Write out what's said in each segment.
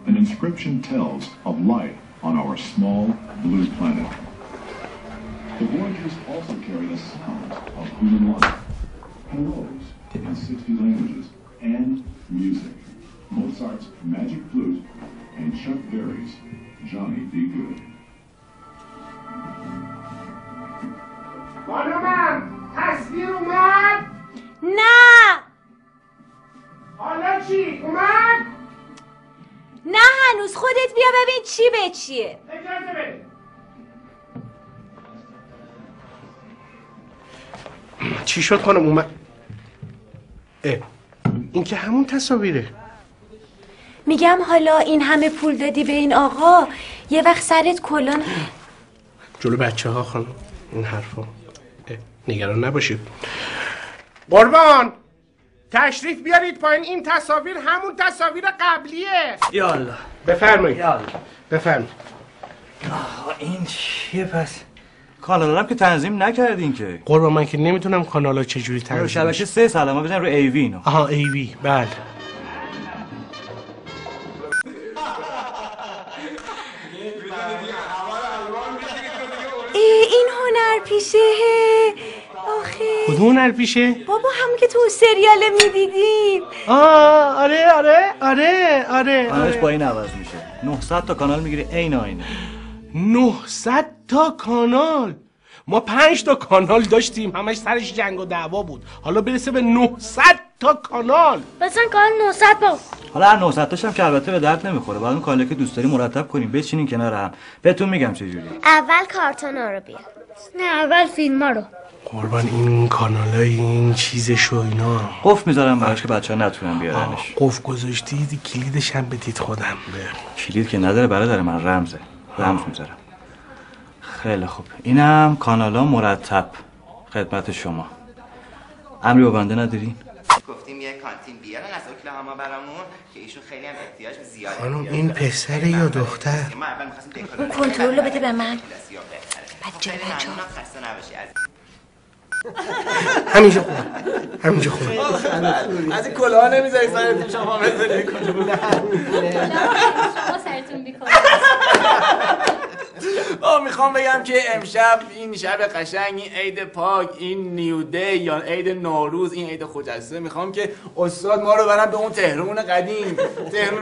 An inscription tells of life on our small blue planet. The voyagers also carry the sound of human life, hellos in 60 languages, and music. Mozart's Magic Flute and Chuck Berry's Johnny B. Good. خانومم تصویر اومد؟ نه. حالا چی؟ اومد؟ نه هنوز، خودت بیا ببین چی به چیه. اجازه بده. چی شد خانم اومد؟ این که همون تصاویره. میگم حالا این همه پول دادی به این آقا، یه وقت سرت کلان. جلو بچه ها خانم این حرفا. نگران نباشید. قربان تشریف بیارید پایین. این تصاویر همون تصاویر قبلیه. یالا بفرمایید. یالا بفرمایید. این چیه پس؟ کانالا هم که تنظیم نکردین که. قربان من که نمیتونم کانالا چجوری تنظیم. رو شبکه 3 سلام بزن رو ای وی اینو. آها ای وی بله. این هنرپیشه. آخه کدوم هنرپیشه؟ بابا همون که تو سریال میدیدیم. آره. آنش با این عوض میشه. 900 تا کانال میگیری عین آینه. 900 تا کانال. ما 5 تا کانال داشتیم، همش سرش جنگ و دعوا بود. حالا برسه به 900 تا کانال. مثلا کانال 900 با. حالا هر 900 تاش هم که البته به درد نمیخوره. بعد اون کانالی که دوست داری مرتب کنیم، بچینین کنار هم. بهتون میگم چه جوری. اول کارتونا رو بیار. نه اول فیلما رو. قربان این کانالای این چیزش و اینا قفل میذارم براش که بچه‌ها نتونن بیارنش. قفل گذاشتید، کلیدش هم بدید خودم. کلید که نداره برادر من، رمز میذارم. خیلی خوب. اینم کانالا مرتب خدمت شما. امری و بنده ندارین؟ گفتیم یه کانتین بیارن از اوکلاهاما برامون که ایشون خیلی هم احتیاج زیاده. خانم این پسره یا دختر؟ اون کنترل رو بده به من. بعد جای بچه ها خسته نباشی همینجا خوبه. از این کلاه نمیذاری سرتون شما بذاری کلاه. شما سرتون بیکنید. میخوام بگم که امشب این شب قشنگ، این عید پاک، این نیو دی یا عید نوروز، این عید خجسته، میخوام که استاد ما رو برن به اون تهرون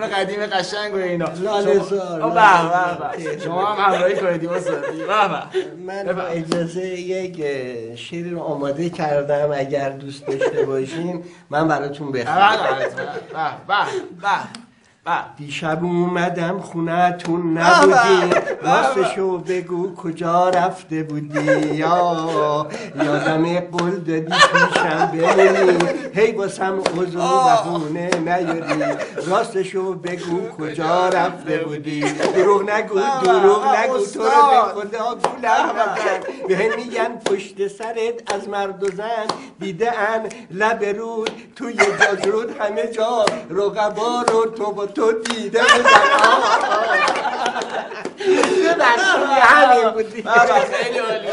قدیم قشنگ و اینا. به شما هم همراهی کنید استاد. من با اجازه یک شعری رو آماده کردم، اگر دوست داشته باشین من براتون بخونم. دیشب اومدم خونتون نبودی، راستشو بگو کجا رفته بودی، یادم قول دادی پیشم بمونی، هی باسم عذر و بهونه نیاری، راستشو بگو کجا رفته بودی، دروغ نگو تو رو به خدا گولم نزن، به میگن پشت سرت از مرد و زن دیده ان لب رود توی جازرود همه جا رقبا رو تو با تو دیده بودن. خیلی عالی.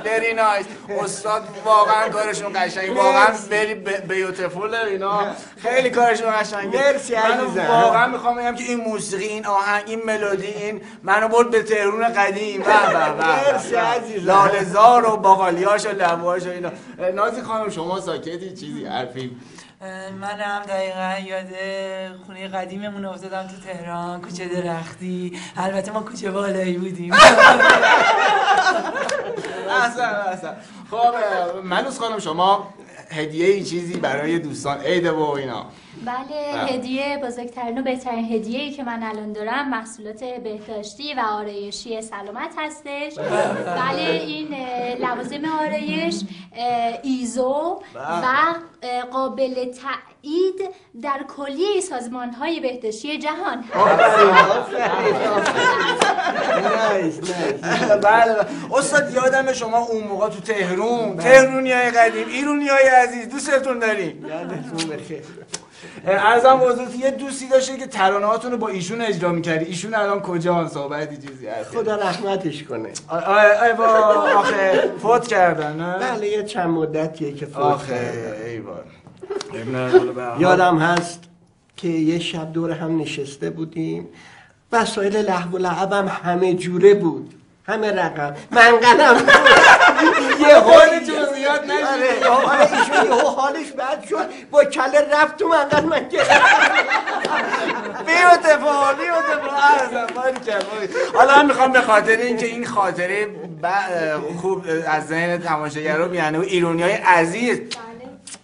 very nice. استاد واقعا کارشون قشنگ، واقعا very beautiful اینا، خیلی کارشون قشنگه. مرسی عزیزم. واقعا میخوام بگم که این موسیقی، این آهنگ، این ملودی، این منو برد به تهرون قدیم. مرسی عزیزم. لاله‌زار و باقالیاش و لبوهاش و اینا. نازی خانم شما ساکتی، چیزی حرفی؟ منم دقیقا یاد خونه قدیممون افتادم تو تهران، کوچه درختی. البته ما کوچه بالایی بودیم. احسن. خب منوس خانم شما هدیه ای چیزی برای دوستان عید و اینا؟ بله، هدیه بزرگترین و بهترین هدیه‌ای که من الان دارم محصولات بهداشتی و آرایشی سلامت هستش. بله، این لوازم آرایش ایزو و قابل تایید در کلیه سازمان‌های بهداشتی جهان هست. بله. استاد یادم شما اون موقع تو تهرونیای قدیم، ایرونیای عزیز، دوستتون داریم. یادتون بخیر. عرضم بزرگی یه دوستی داشته که ترانه‌هاتون رو با ایشون اجرا می‌کردی. ایشون الان کجا؟ صحبتی چیزی هست؟ خدا رحمتش کنه. ایوا آخه فوت کردن نه؟ بله یه چند مدتیه که فوت آخه کردن. ایوا. یادم هست که یه شب دور هم نشسته بودیم، وسایل لهو و لعبم همه جوره بود، همه رقم، منقلم بود. یه حالی جزئیات نشد. آره ایشون یه حالش بد شد، با کله رفت تو منقل من گرفت. بیوتفال حالا من میخوام به خاطر اینکه این خاطره خوب از ذهن تماشاگرها بیانه و ایرونیای عزیز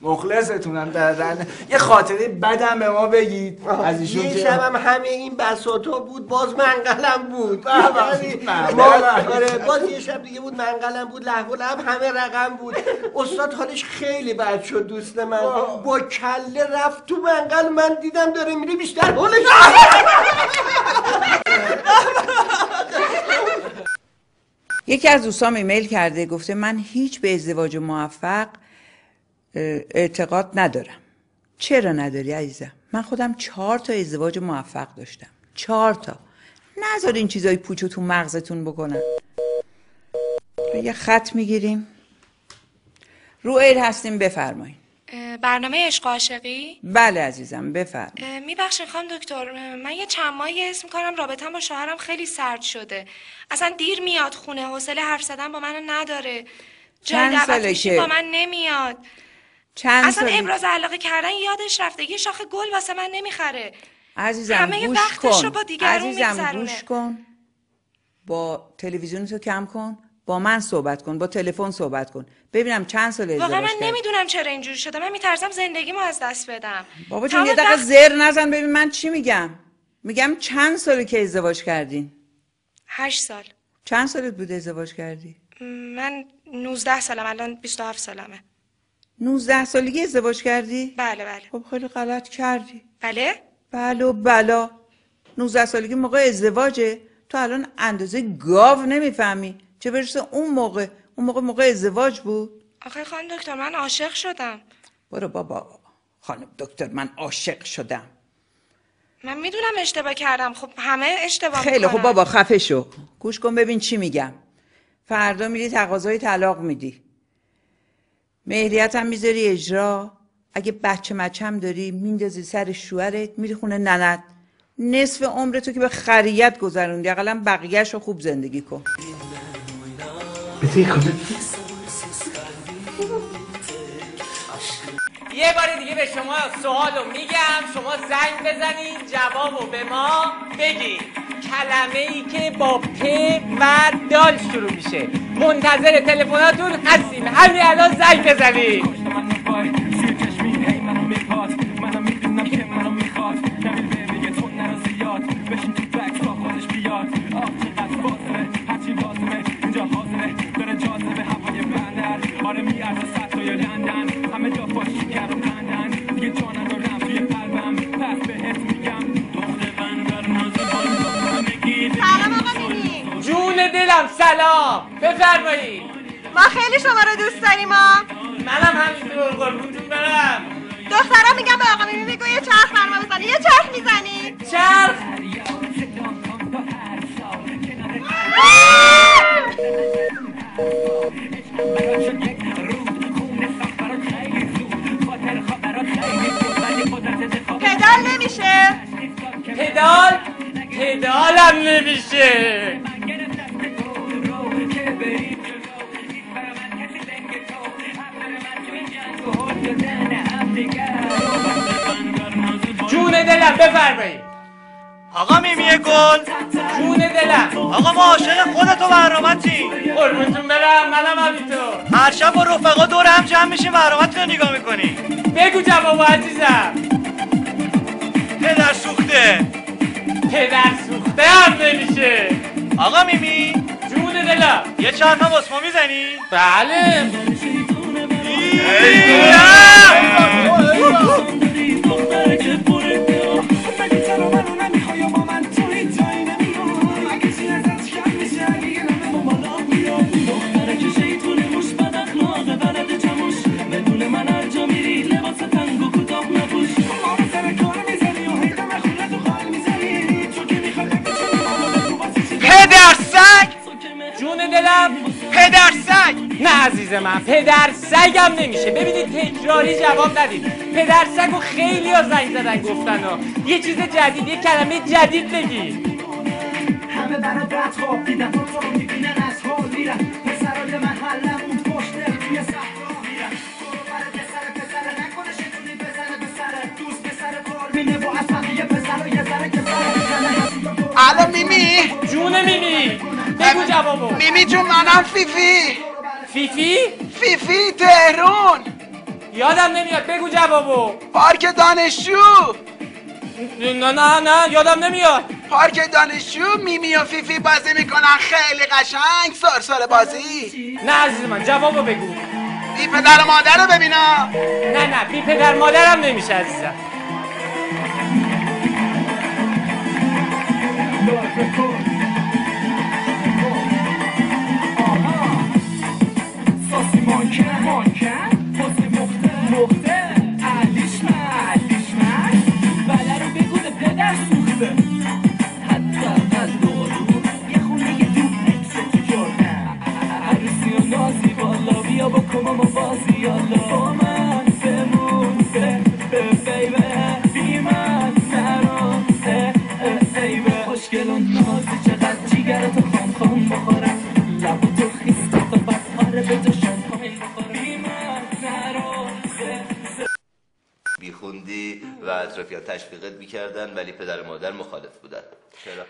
مخلصتونم در یه خاطره بدم به ما بگید از ایشون. یه شبم همه این بساطا بود، باز منقلم بود. باز یه شب دیگه بود، منقلم بود، لهو و لعب همه رقم بود. استاد حالش خیلی بد شد، دوست من با کله رفت تو منقل، من دیدم داره میره بیشتر حالش. یکی از دوستام ایمیل کرده گفته من هیچ به ازدواج موفق اعتقاد ندارم. چرا نداری عزیزم؟ من خودم 4 تا ازدواج موفق داشتم. 4 تا. نذار این چیزای پوچو تو مغزتون بکنن. یه خط میگیریم. رو ایر هستیم، بفرمایید. برنامه عشق عاشقی؟ بله عزیزم بفرمایید. میبخشید خانم دکتر، من یه چند ماهی حس میکنم رابطه‌ام با شوهرم خیلی سرد شده. اصلا دیر میاد خونه، حوصله حرف زدن با من نداره. جای دعوت میشیم با من نمیاد. اصلا ابراز علاقه کردن یادش رفته، یه شاخه گل واسه من نمیخره. عزیزم همه گوش وقتش کن. رو با دیگرون عزیزم گوش کن. با تلویزیونتو کم کن. با من صحبت کن، با تلفن صحبت کن، ببینم چند سال ازدواج واقعا من کردی. نمیدونم چرا اینجوری شده، من میترسم زندگیمو از دست بدم. بابا جون یه دقیقه زر نزن ببین من چی میگم. میگم چند ساله که ازدواج کردین؟ 8 سال. چند سالت بود ازدواج کردی؟ من 19 سالم، الان 27 سالمه. 19 سالگی ازدواج کردی؟ بله بله. خب خیلی غلط کردی. بله؟ بله و بلا. 19 سالگی موقع ازدواجه، تو الان اندازه گاو نمیفهمی، چه برسه اون موقع ازدواج بود. آخه خانم دکتر من عاشق شدم. برو بابا. خانم دکتر من عاشق شدم. من میدونم اشتباه کردم، خب همه اشتباه میکنن. خیلی خب بابا خفه شو. گوش کن ببین چی میگم. فردا میری تقاضای طلاق میدی، مهریت هم میذاری اجرا، اگه بچه مچم داری میندازی سر شوهرت، میری خونه ننت. نصف عمرتو که به خریت گذروندی، اقلا بقیه‌اش رو خوب زندگی کن. یه بار دیگه به شما سوالو میگم، شما زنگ بزنید جوابو به ما بگید. کلمه‌ای که با پ و دال شروع میشه. منتظر تلفناتون هستیم، همین الان زنگ بزنید. جون دلم سلام، بفرمایید. ما خیلی شما رو دوست داریم ها. منم همینطور، قربونتون برم. دخترم میگم به آقا میمی بگو یه چرخ بر ما بزنی. یه چرخ میزنی؟ چرخ؟ پدال نمیشه؟ پدالم نمیشه. جون دلم بفرمایید. آقا میمی گل. جون دلم. آقا ما عاشق خودت و برنامه‌تیم. قربونتون برم، منم همینطور. هر شب با رفقا دور هم جمع میشیم برنامه‌تون رو نگاه میکنیم. بگو جوابو عزیزم. پدر سوخته. پدر سوخته هم نمیشه. آقا میمی جون دلم. یه چرخ هم واسه ما میزنی؟ بله. پدر سگ. جون دلم. پدر سگ. نه عزیز من، پدر سگم نمیشه. ببینید تکراری جواب ندید. پدر سگو خیلی ها زنگ زدن گفتن ها یه چیز جدید، یه کلمه جدید بگی. همه برا بد خواب دیدن تو رو میبینن از حال میرن پسرای محلم اون پشت توی صحرا میرن برو بره پسر نکنه شکونی بزنه به سر دوست پسر کار مینه با اصلا یه پسر یه ذره که سر الو میمی جون میمی بگو جوابو. میمی جون منم فیفی. فیفی تهرون. یادم نمیاد بگو جوابو. پارک دانشجو. نه یادم نمیاد. پارک دانشجو میمی و فیفی بازی میکنن خیلی قشنگ سرسره بازی. نه عزیز من جوابو بگو. بی پدر و مادر رو ببینم. نه بی پدر مادرم نمیشه عزیزم. ساسی مانکن پاسی مخته علیش من بله رو بگو به پدر سوخته حتی از دورو یه خونه یه دوپلکس تو جردن عروسی و نازی بالا بیا با کمام و بازی یالا با من بمون بیبه بی من نرو بیبه خوشگل و نازی چقدر جیگرتو خام بخورم لب و تو خیسته تا بخاره به تو شامپاین بخورم بی من نرو بیخوندی و اطرافیان تشویقت میکردن ولی پدر و مادر مخالف بودن. چرا؟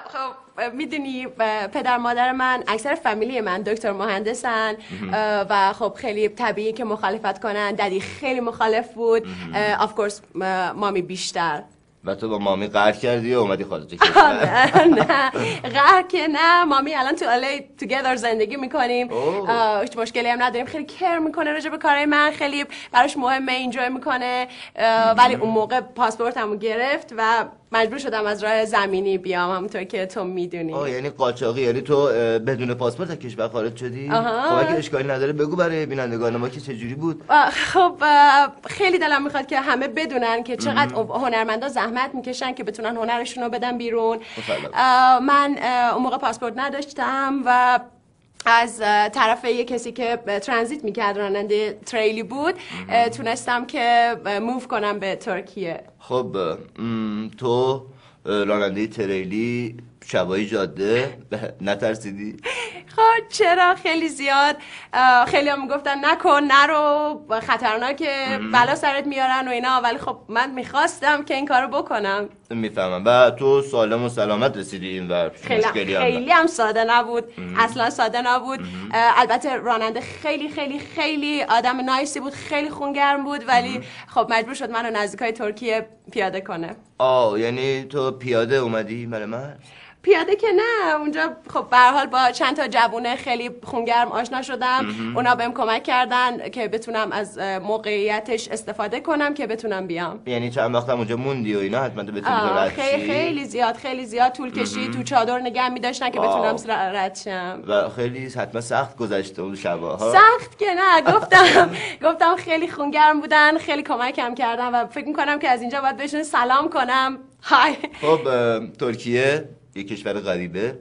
خب میدونی پدر مادر من اکثر فامیلی من دکتر مهندسن و خب خیلی طبیعی که مخالفت کنن. ددی خیلی مخالف بود. آف کورس مامی بیشتر. و تو با مامی قهر کردی و اومدی خارج کشور؟ نه قهر که نه. مامی الان تو الی توگیدر زندگی میکنیم. هیچ مشکلی هم نداریم. خیلی کیر میکنه راجع به کارهای من. خیلی براش مهمه. اینجوی میکنه. ولی اون موقع پاسپورتمو گرفت و مجبور شدم از راه زمینی بیام همونطور که تو میدونی. یعنی قاچاقی. یعنی تو بدون پاسپورت از کشور خارج شدی؟ خب اگه اشکالی نداره بگو برای بینندگان ما که چجوری بود. خب خیلی دلم میخواد که همه بدونن که چقدر هنرمندا زحمت میکشن که بتونن هنرشون رو بدن بیرون. من اون موقع پاسپورت نداشتم و از طرف یه کسی که ترانزیت میکرد راننده تریلی بود تونستم که موو کنم به ترکیه. خب تو راننده تریلی شبای جاده نترسیدی؟ خب چرا خیلی زیاد. خیلی هم میگفتن نکن نرو خطرناکه بلا سرت میارن و اینا ولی خب من میخواستم که این کارو بکنم. میفهمم. و تو سالم و سلامت رسیدی این ور؟ خیلی هم ساده نبود. اصلا ساده نبود. البته راننده خیلی خیلی خیلی آدم نایسی بود. خیلی خونگرم بود ولی خب مجبور شد منو نزدیکای ترکیه پیاده کنه. یعنی تو پیاده اومدی برای من؟ پیاده که نه. اونجا خب به هر حال با چند تا جوونه خیلی خونگرم آشنا شدم. اونا بهم کمک کردن که بتونم از موقعیتش استفاده کنم که بتونم بیام. یعنی چند وقتم اونجا موندی و اینا حتما بتونی رد شی؟ خیلی زیاد طول کشید. تو چادر نگه می‌داشتن که بتونم رد شم. و خیلی حتما سخت گذشته اون شب‌ها. سخت که نه. گفتم خیلی خونگرم بودن. خیلی کمکم کردن و فکر می‌کنم که از اینجا باید بهشون سلام کنم. های. خب ترکیه یک کشور غریبه،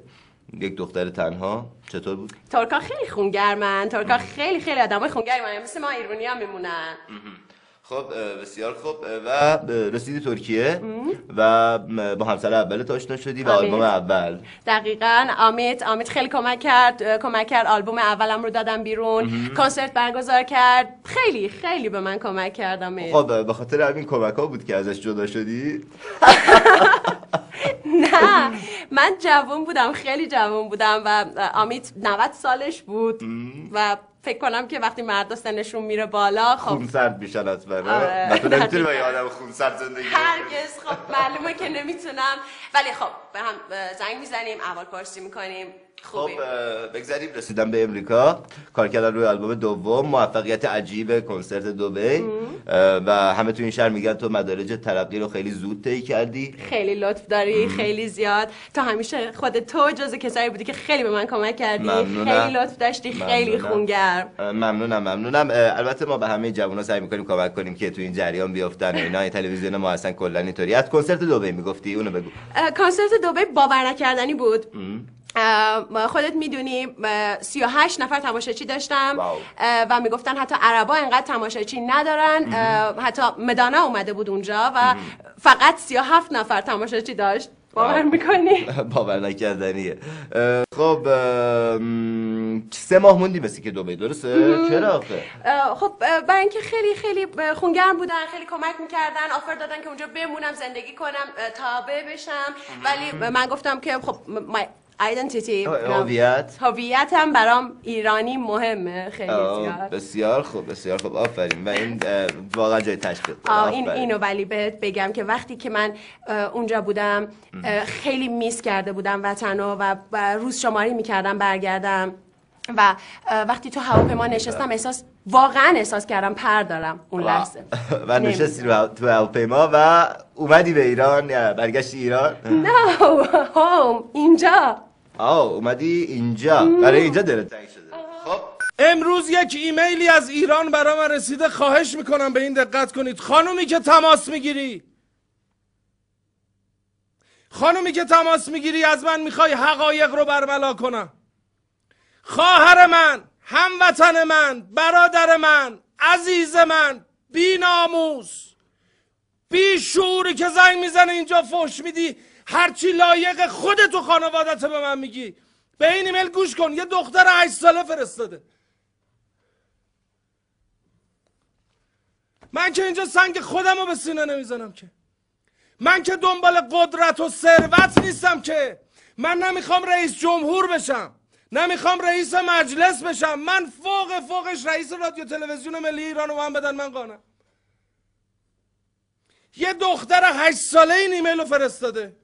یک دختر تنها، چطور بود؟ ترکا خیلی خونگرمن. ترکا خیلی خیلی آدمای خونگرمن مثل ما ایرانی‌ها میمونن. خب بسیار خوب. و رسیدی ترکیه و با همسر اولت آشنا شدی و آلبوم اول. دقیقاً. امیت خیلی کمک کرد آلبوم اولم رو دادم بیرون. کنسرت برگزار کرد. خیلی خیلی به من کمک کرد امیت. خب به خاطر همین کمک‌ها بود که ازش جدا شدی؟ نه من جوان بودم. خیلی جوان بودم و امیت 90 سالش بود و فکر کنم که وقتی مرد سنشون میره بالا خب خونسرد میشن از بره. و تو نمیتونی با یه آدم خونسرد زندگی هرگز. خب معلومه که نمیتونم ولی خب به هم زنگ میزنیم احوال پرسی میکنیم. خب بگذاریم رسیدم به امریکا. کار کردن روی آلبوم دوم. موفقیت عجیب کنسرت دبی و همه تو این شهر میگن تو مدارج ترقی رو خیلی زود طی کردی. خیلی لطف داری. خیلی زیاد. تو همیشه خودت تو جزو کسایی بودی که خیلی به من کمک کردی. خیلی لطف داشتی. خیلی خونگرم. ممنونم. البته ما به همه جوونا سعی میکنیم کمک کنیم که تو این جریان بیافتن و اینا. این تلویزیون ما اصلا کلا اینطوری. از کنسرت دبی میگفتی اونو بگو. کنسرت دبی باور نکردنی بود. خودت میدونی 38 نفر تماشاچی داشتم و میگفتن حتی عربا اینقدر تماشاچی ندارن. حتی مدانا اومده بود اونجا و فقط 37 نفر تماشاچی داشت. باور میکنی؟ باور نکردنیه. خب 3 ماه موندی مثل که دبی، درسته؟ چرا آخه؟ خب برای اینکه خیلی خونگرم بودن، خیلی کمک میکردن، آفر دادن که اونجا بمونم زندگی کنم تابع بشم، ولی من گفتم که خب identity هویتم برام ایرانی مهمه خیلی زیاد. بسیار خوب بسیار خوب، آفرین. و این واقعا جای تشویق داره. اینو ولی بهت بگم که وقتی که من اونجا بودم خیلی میس کرده بودم وطنو و روز شماری میکردم برگردم و وقتی تو هواپیما نشستم واقعا احساس کردم پر دارم اون لحظه. و نشستی تو هواپیما و اومدی به ایران یا برگشتی ایران؟ نه هوم اینجا. اومدی اینجا، برای اینجا دلت تنگ شده. خب امروز یک ایمیلی از ایران برای من رسیده، خواهش میکنم به این دقت کنید. خانومی که تماس میگیری از من میخوای حقایق رو برملا کنم. خواهر من، هموطن من، برادر من، عزیز من، بی ناموس، بی شعوری که زنگ میزنه اینجا فحش میدی، هرچی لایق خودت و خانوادت به من میگی. به این ایمیل گوش کن. یه دختر 8 ساله فرستاده. من که اینجا سنگ خودم رو به سینه نمیزنم که. من که دنبال قدرت و ثروت نیستم که. من نمیخوام رئیس جمهور بشم، نمیخوام رئیس مجلس بشم. من فوقش رئیس رادیو تلویزیون ملی ایران رو هم بدن من قانم. یه دختر 8 ساله این ایمیل رو فرستاده.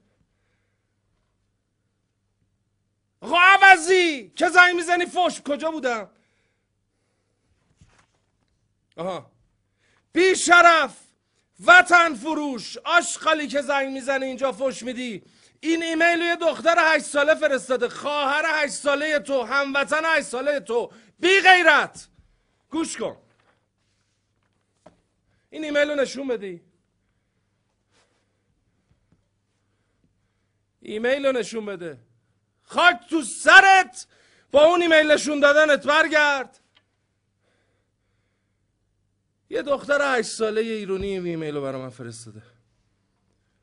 آقا عوضی که زنگ میزنی فحش، کجا بودم؟ بی شرف، وطن فروش، آشغالی که زنگ میزنی اینجا فحش میدی. این ایمیل رو یه دختر 8 ساله فرستاده، خواهر 8 ساله تو، هموطن 8 ساله تو، بی غیرت. گوش کن، این ایمیل رو نشون بدی. ایمیل رو نشون بده. خاک تو سرت، با اون ایمیل نشون دادنت برگرد. یه دختر 8 ساله ایرانی ایمیل رو برای من فرستاده،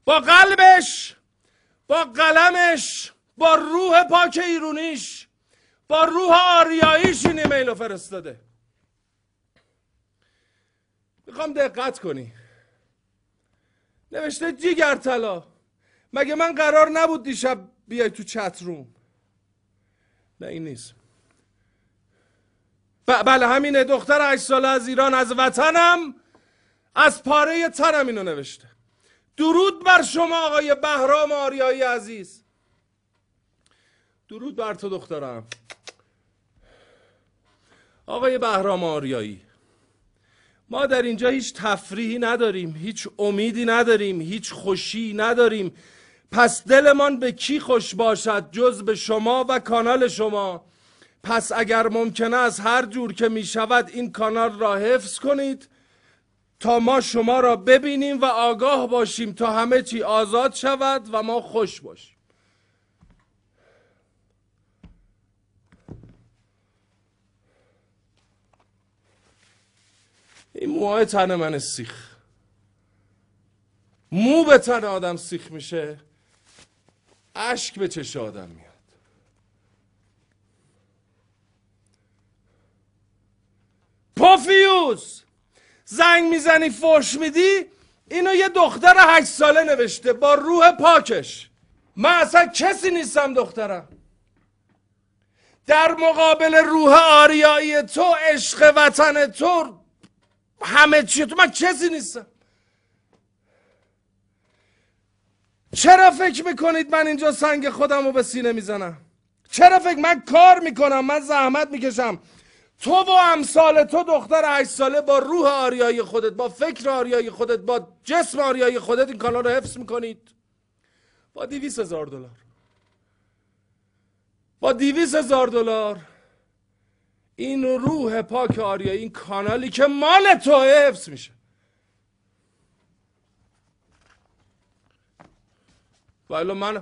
با قلبش، با قلمش، با روح پاک ایرونیش، با روح آریاییش این ایمیل رو فرستاده. میخوام دقت کنی. نوشته جیگر طلا. مگه من قرار نبود دیشب بیای تو چت روم؟ نه این نیست. بله همینه. دختر 8 ساله از ایران، از وطنم، از پاره تنم اینو نوشته. درود بر شما آقای بهرام آریایی عزیز. درود بر تو دخترم. آقای بهرام آریایی، ما در اینجا هیچ تفریحی نداریم، هیچ امیدی نداریم، هیچ خوشی نداریم. پس دلمان به کی خوش باشد جز به شما و کانال شما. پس اگر ممکنه از هر جور که می شود این کانال را حفظ کنید تا ما شما را ببینیم و آگاه باشیم، تا همه چی آزاد شود و ما خوش باشیم. این موهای تن من سیخ. مو به تن آدم سیخ میشه، اشک به چش آدم میاد. پوفیوز زنگ میزنی فحش میدی. اینو یه دختر 8 ساله نوشته با روح پاکش. من اصلا کسی نیستم دخترم. در مقابل روح آریایی تو، عشق وطن تو، همه چی تو، من کسی نیستم. چرا فکر میکنید من اینجا سنگ خودم رو به سینه میزنم؟ چرا من کار میکنم، من زحمت میکشم. تو و امثال تو دختر 8 ساله با روح آریایی خودت، با فکر آریایی خودت، با جسم آریایی خودت این کانال رو حفظ میکنید با $200,000. با $200,000 این روح پاک آریایی، این کانالی که مال توه، حفظ میشه. ولی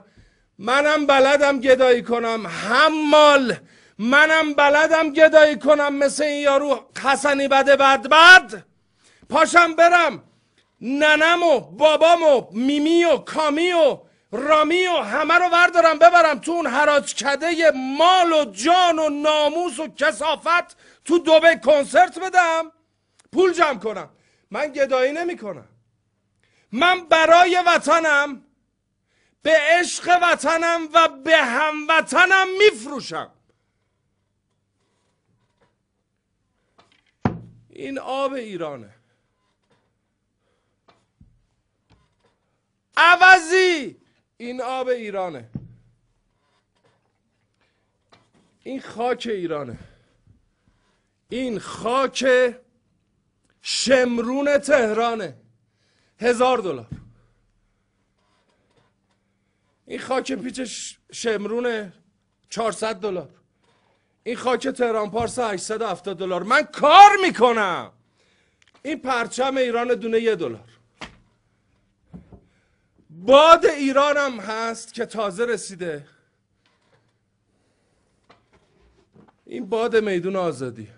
منم بلدم گدایی کنم حمال، منم بلدم گدایی کنم مثل این یارو حسنی بده بد پاشم برم ننم و بابام و میمی و کامی و رامی و همه رو وردارم ببرم تو اون حراج کده مال و جان و ناموس و کثافت تو دبی کنسرت بدم پول جمع کنم. من گدایی نمی کنم. من برای وطنم، به عشق وطنم و به هموطنم میفروشم. این آب ایرانه. عوضی این آب ایرانه. این خاک ایرانه. این خاک شمرون تهرانه. $1000. این خاک پیچ شمرون $400. این خاک تهران پارس $870. من کار میکنم. این پرچم ایران دونه $1. باد ایرانم هست که تازه رسیده. این باد میدون آزادی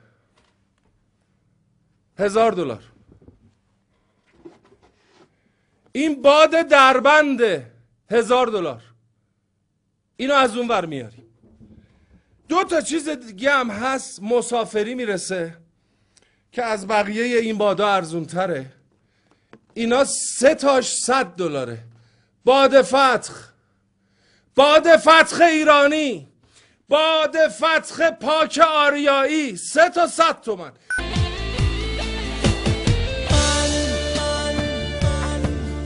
$1000. این باد دربنده $1000. اینو از اون ور میاریم. 2 چیز دیگه هم هست مسافری میرسه که از بقیه این بادا ارزون تره. اینا 3 تاش $100. باد فتح، باد فتح ایرانی، باد فتح پاک آریایی، 3 تا 100 تومن. من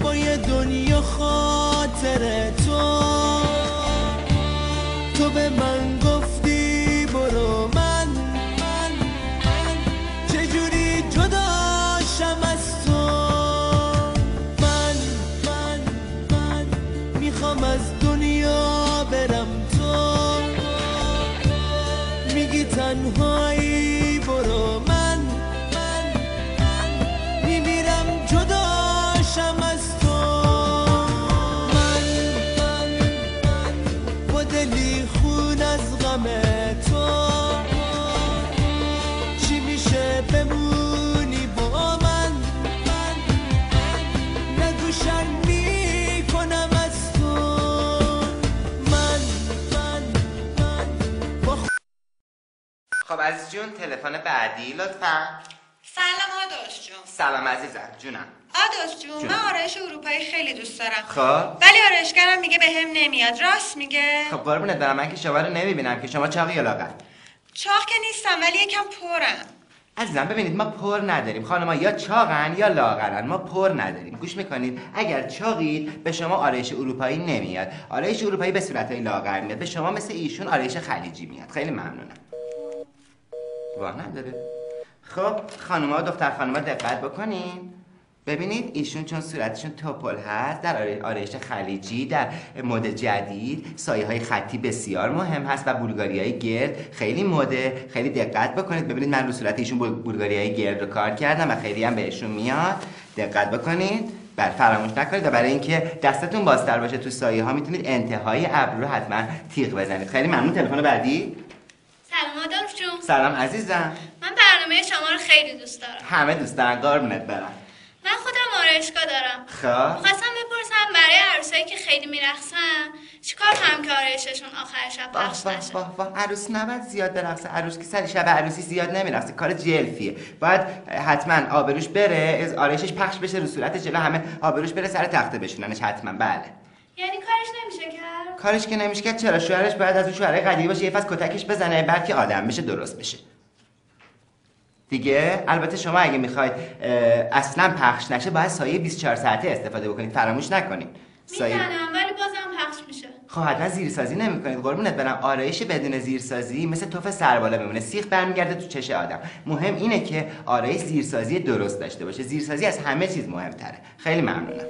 با یه دنیا خاطر تو به من گفتی برو، من چجوری جداشم از تو. من میخوام از دنیا برم، تو میگی تنهایی برو. من میمیرم جداشم از تو. من با دلی خون از غم تو، چی میشه بمونی با من. نگو شرمی کنم از تو. من با خب عزیز جون تلفن بعدی لطفا. سلام آدوش جون. سلام عزیزم. جونم. آدوش جون من آرایش اروپایی خیلی دوست دارم. خب ولی آرایشگرم میگه به هم نمیاد. راست میگه؟ خب قربونت برم، من که شما رو نمیبینم که شما چاقی یا لاغر؟ چاق که نیستم ولی یکم پرم. عزیزم ببینید ما پر نداریم، خانم‌ها یا چاقن یا لاغرن، ما پر نداریم. گوش میکنید؟ اگر چاقید به شما آرایش اروپایی نمیاد. آرایش اروپایی به صورتای لاغر میاد. به شما مثل ایشون آرایش خلیجی میاد. خیلی ممنونم. واه نداره. خب خانم‌ها و دختر خانم‌ها دقت بکنین. ببینید ایشون چون صورتشون توپل هست، در آرایش خلیجی در مد جدید سایه‌های خطی بسیار مهم هست و بولگاریای گرد خیلی مده. خیلی دقت بکنید. ببینید من رو صورت ایشون بولگاریای گرد رو کار کردم و خیلی هم بهشون میاد. دقت بکنید. فراموش نکنید و برای اینکه دستتون بازتر باشه تو سایه‌ها میتونید انتهای ابرو رو حتما تیغ بزنید. خیلی ممنون. تلفن بعدی. سلام آدولف جون. سلام عزیزم. من برنامه شما رو خیلی دوست دارم. همه دوست دارن. قربونت برم. من خودم آرایشگاه دارم. خب می‌خواستم بپرسم برای عروسایی که خیلی میرقصن چیکار کنم که آرایششون آخر شب پخش نشه؟ واه عروس نباید زیاد برقصه. عروس که سر شب عروسی زیاد نمیرقصه، کار جلفیه. باید حتما آبروش بره، از آرایشش پخش بشه رو صورت جلو همه، آبروش بره سر تخته بشوننش حتما. بله. یعنی کارش نمیشه کرد؟ کارش که نمیشه کرد. چرا؟ شوهرش باید از اون شوهرای قدیمی باشه، یه فاز کتکش بزنه بعد که آدم بشه درست بشه. دیگه البته شما اگه میخواید اصلا پخش نشه باید سایه 24 ساعته استفاده بکنید. فراموش نکنید. میزنم ولی بازم پخش میشه. خب حتما زیرسازی نمیکنید. قربونت برم. آرایش بدون زیرسازی مثل توف سربالا بمونه، سیخ برمیگرده تو چش آدم. مهم اینه که آرایش زیرسازی درست داشته باشه. زیرسازی از همه چیز مهمتره. خیلی ممنونم.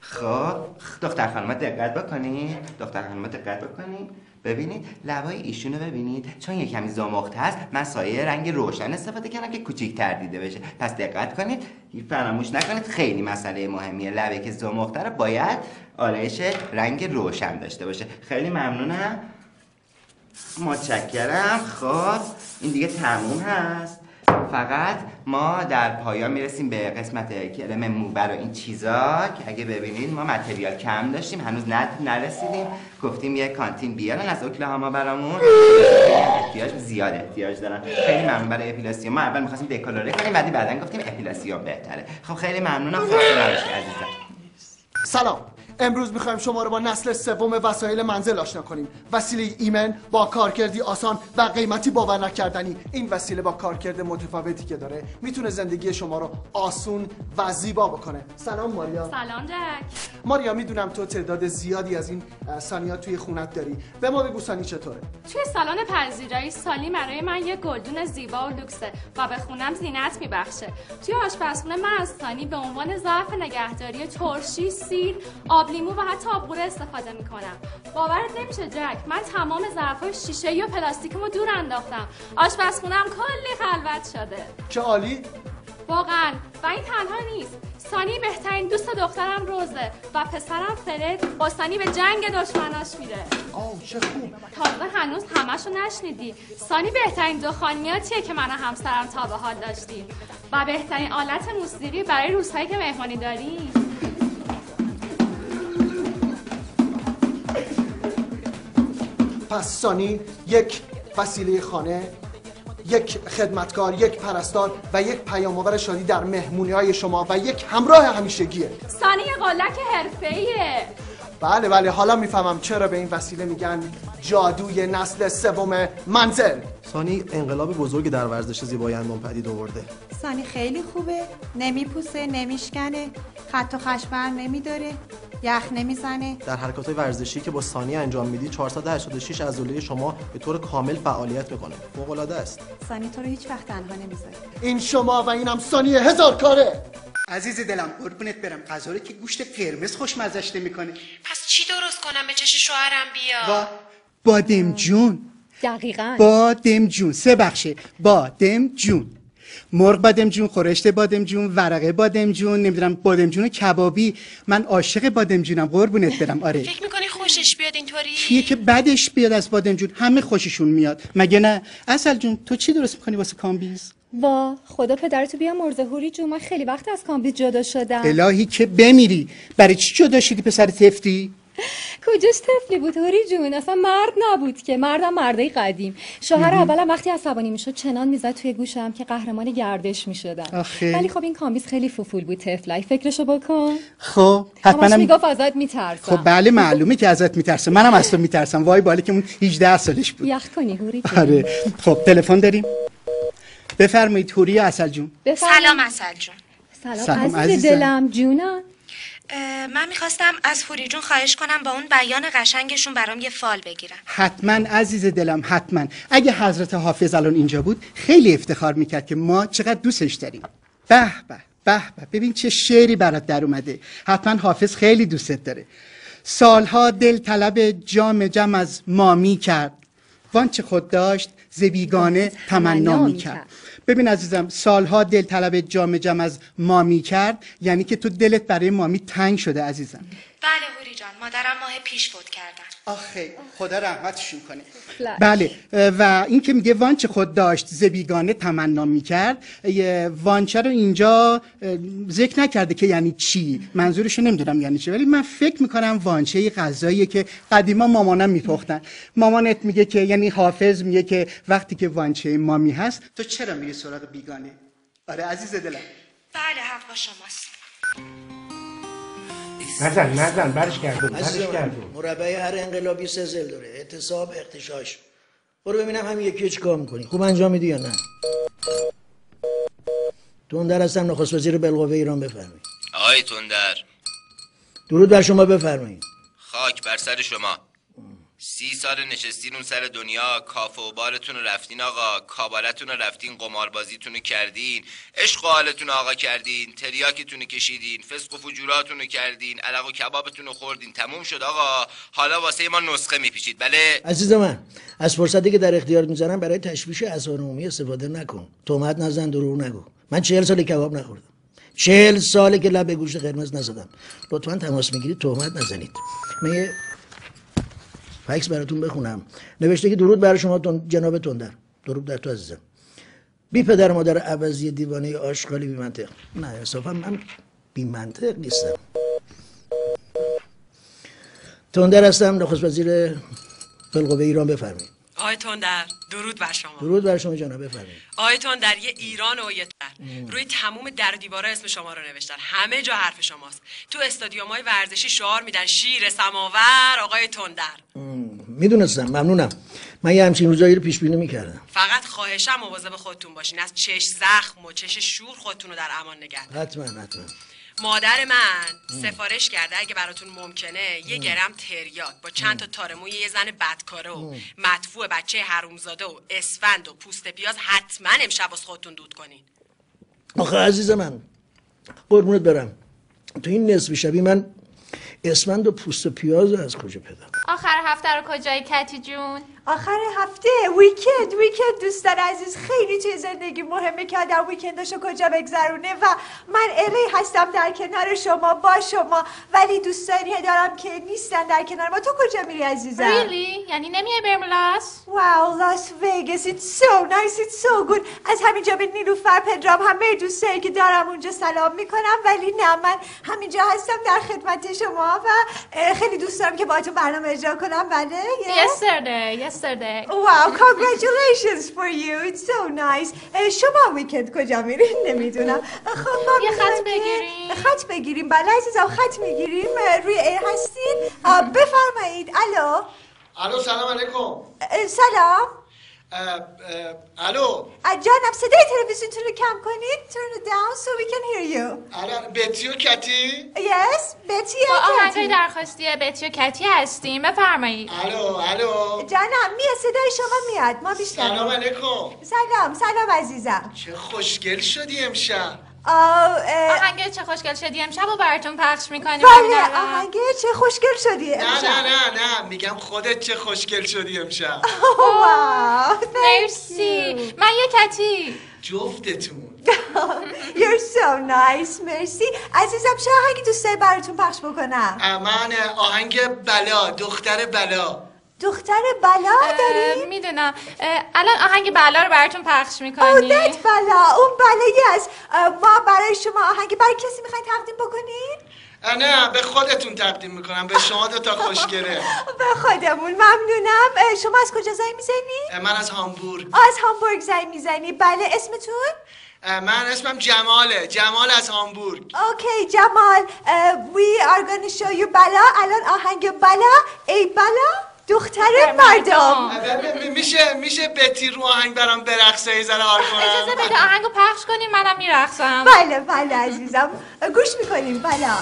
خب دختر خانم دقت بکنید. دختر خانم دقت بکنید. ببینید لبای ایشونو ببینید، چون یه کمی زمخت هست من سایه رنگ روشن استفاده کردم که کوچیک‌تر دیده بشه. پس دقت کنید فراموش نکنید خیلی مسئله مهمیه. لبه که زمختره باید آرایش رنگ روشن داشته باشه. خیلی ممنونم، متشکرم. خب این دیگه تموم هست. فقط ما در پایان میرسیم به قسمت کلم موبر و این چیزا که اگه ببینید ما متریال کم داشتیم، هنوز نرسیدیم. گفتیم یه کانتین بیارن از اوکلاهاما برامون، احتیاج زیاد احتیاج دارن. خیلی ممنون برای اپیلاسیون. ما اول می‌خواستیم دکولوره کنیم، بعدا گفتیم اپیلاسیون بهتره. خب خیلی ممنونم. خسته نباشید عزیزم. سلام. امروز میخوایم شما رو با نسل سوم وسایل منزل آشنا کنیم. وسیله ایمن با کارکردی آسان و قیمتی باور نکردنی. این وسیله با کارکرد متفاوتی که داره میتونه زندگی شما رو آسون و زیبا بکنه. سلام ماریا. سلام جک. ماریا میدونم تو تعداد زیادی از این سانی‌ها توی خونت داری. به ما بگو سانی چطوره؟ توی سالن پذیرایی سالی برای من یه گلدون زیبا و لوکسه و به خونم زینت میبخشه. توی آشپزخونه من از سانی به عنوان ظرف نگهداری ترشی، سیر، لیمو و حتی آبگوره استفاده میکنم. باورت نمیشه جک، من تمام ظرفای شیشه‌ای و پلاستیکیمو دور انداختم. آشپزخونه‌ام کلی خلوت شده. چه عالی! واقعا. و این تنها نیست. سانی بهترین دوست دخترم روزه و پسرم فرد با سانی به جنگ دشمناش میره. چه خوب. تازه هنوز همشو نشنیدی. سانی بهترین دخانیاتیه که من و همسرم تا به حال داشتیم و بهترین آلت موسیقی برای روزهایی که مهمانی داریم. پس سانی یک وسیله خانه، یک خدمتکار، یک پرستار و یک پیام‌آور شادی در مهمونی‌های شما و یک همراه همیشگیه. سانی یه قلک حرفه‌ایه. بله حالا میفهمم چرا به این وسیله میگن جادوی نسل سوم منزل. سانی انقلاب بزرگ در ورزش زیبایی اندام پدید آورده. سانی خیلی خوبه، نمیپوسه، نمیشکنه، خط و خش بر نمیداره، یخ نمیزنه. در حرکات ورزشی که با سانی انجام میدی 486 عضله شما به طور کامل فعالیت میکنه. فوق‌العاده است. سانی تو رو هیچ وقت تنها نمیذاره. این شما و اینم سانی هزار کاره. عزیز دلم قربونت برم، غذا رو که گوشت قرمز خوشمزه‌اش نمیکنه. پس چی درست کنم به چش شوهرم بیا؟ بادمجون. دقیقاً. بادمجون، 3 بخشه. بادمجون، مرغ بادمجون، خورشت بادمجون، ورقه بادمجون، نمیدونم بادمجون کبابی. من عاشق بادمجونم قربونت برم. آره. فکر میکنی خوشش بیاد اینطوری؟ کیه که بدش بیاد از بادمجون؟ همه خوششون میاد مگه نه؟ اصل جون تو چی درست میکنی واسه کامبیز؟ وا خدا پدرتو بیا مرده هوری جون، من خیلی وقت از کامبیز جدا شدم. الهی که بمیری. برای چی جدا شدی پسر تفتی؟ کجاش طفلی بود هوری جون، اصلا مرد نبود که، مردم مردای قدیم. شوهر اولم وقتی عصبانی میشد چنان میزد توی گوشم که قهرمان گردش میشدن. ولی خب این کامبیز خیلی فوفول بود تفلای، فکرشو بکن. خب حتما میگفت ازت میترسم. خب بله معلومه که ازت میترسه، منم از تو میترسم. وای باله که اون 18 سالش بود. یخ کنی هوری جون. آره. خب تلفن داریم. بفرمایید هوری عسل جون. سلام عسل جون. سلام عزیز دلم جونم. من میخواستم از هوری جون خواهش کنم با اون بیان قشنگشون برام یه فال بگیرن. حتما عزیز دلم حتما. اگه حضرت حافظ الان اینجا بود خیلی افتخار میکرد که ما چقدر دوستش داریم. به به به به، ببین چه شعری برات در اومده. حتما حافظ خیلی دوستت داره. سالها دل طلب جام جم از ما میکرد، وانچه خود داشت ز بیگانه تمنا میکرد. ببین عزیزم، سالها دل طلب جام جم از ما میکرد یعنی که تو دلت برای مامی تنگ شده عزیزم. بله هوری جان، مادرم ماه پیش فوت کردن. آخه خدا رحمتشون کنه. بله و این که میگه وانچه خود داشت ز بیگانه تمنا میکرد، وانچه رو اینجا ذکر نکرده که یعنی چی، منظورشو نمیدونم یعنی چی، ولی من فکر میکنم وانچه غذاییه که قدیما مامانم میپختن. مامانت میگه که یعنی حافظ میگه که وقتی که وانچه مامی هست تو چرا میری سراغ بیگانه؟ آره عزیز دلم. بله حق با شماست. نزن برش گردون. مربع هر انقلابی 3 زل داره: اعتصاب، اغتشاش. برو ببینم همین یکی چیکار میکنی، خوب انجام میدی یا نه؟ تندر هستم، نخست وزیر بالقوه ایران، بفرمایید. آقای تندر، درود بر شما، بفرمایید. خاک بر سر شما. 30 سال نشستین اون سر دنیا، کافه و بارتون رو رفتین آقا، کابالتون رو رفتین، قماربازیتون رو کردین، عشق و حالتون رو آقا کردین، تریاکتون رو کشیدین، فسق و فجوراتون رو کردین، علق و کبابتون رو خوردین، تموم شد آقا. حالا واسه ما نسخه میپیچید. بله عزیز من، از فرصتی که در اختیار میذارم برای تشویش اذهان عمومی استفاده نکن. تهمت نزن، دروغ نگو. من 40 سال کباب نخوردم. 40 ساله که لب گوشت قرمز نزدم. لطفا تماس میگیرید تهمت نزنید. من یه فکس براتون بخونم. نوشته که درود بر شما جناب تندر. درود در تو عزیزم. بی پدر مادر عوضی دیوانه آشغالی بی منطق. نه انصافا من بی منطق نیستم. تندر هستم، نخست وزیر بالقوه ایران. بفرمایید. آقای تندر درود بر شما. درود بر شما جناب، بفرمایید. آقای تندر یه ایران و یه روی تموم در و دیوارا اسم شما رو نوشتن، همه جا حرف شماست. تو استادیوم‌های ورزشی شعار میدن شیر سماور آقای تندر. میدونستم، ممنونم. من یه همچین روزایی رو پیش بینی میکردم. فقط خواهشم مواظب خودتون باشین، از چش زخم و چش شور خودتون رو در امان نگه دارین. حتما. مادر من سفارش کرده اگه براتون ممکنه یه گرم تریاک با چند تا تار موی یه زن بدکاره و مدفوع بچه حرومزاده و اسفند و پوست پیاز حتما امشب واسه خودتون دود کنین. آخه عزیز من، قربونت برم، تو این نصف شبی من اسفند و پوست پیاز از کجا پیدا؟ آخر هفته رو کجایی کتی جون؟ آخر هفته ویکند دوستان عزیز، خیلی توی زندگی مهمه که آدم ویکنداشو کجا بگذرونه و من الی هستم در کنار شما با شما، ولی دوستانی دارم که نیستن در کنار ما. تو کجا میری عزیزم؟ Really? یعنی نمیای بریم لاس؟ واو لاس وگاس، it's so nice, it's so good. از همینجا به نیلوفر پدرام همه دوستایی که دارم اونجا سلام میکنم، ولی نه من همینجا هستم در خدمت شما و خیلی دوست دارم که باهاتون برنامه اجرا کنم. بله yesterday. Wow, congratulations for you. It's so nice. شما ویکند کجا میرین؟ نمیدونم. خب ما یه خط بگیریم. خط بگیریم. بله عزیزم خط میگیریم. روی ایر هستین؟ بفرمایید. الو سلام علیکم. سلام. الو جانم صدای تلویزیونتون رو کم کنید. Turn it down so we can hear you. الان بتی و کتی؟ Yes بتی با و آهنگای درخواستی بتی و کتی هستیم، بفرمایید. الو جانم میاد، صدای شما میاد، ما بیشتر. سلام علیکم. سلام عزیزم. چه خوشگل شدی امشب. آهنگ چه خوشگل شدی امشب رو براتون پخش میکنیم. بله آهنگ چه خوشگل شدی امشب. نه میگم خودت چه خوشگل شدی امشب. واو مرسی. من یه کتی. جفتتون. You're so nice. مرسی عزیزم. چه آهنگی دوست داری براتون پخش بکنم؟ من آهنگ بلا، دختر بلا. دختر بلا داری؟ میدونم. الان آهنگ بلا رو براتون پخش میکنی. that بلا، اون بلایی است. ما برای شما آهنگ برای کسی میخواین تقدیم بکنین؟ نه به خودتون تقدیم میکنم، به شما دوتا خوشگله. به خودمون ممنونم. شما از کجا زنگ میزنی؟ من از هامبورگ. از هامبورگ زنگ میزنی؟ بله اسمتون؟ من اسمم جماله، جمال از هامبورگ. اوکی جمال. we are gonna show you بلا. الان آهنگ بلا، ای بلا دختر مردم. میشه بتی رو آهنگ برام برقصه یه ذره حال کنم؟ اجازه بده آهنگو پخش کنیم منم میرقصم. بله عزیزم گوش میکنیم. بلا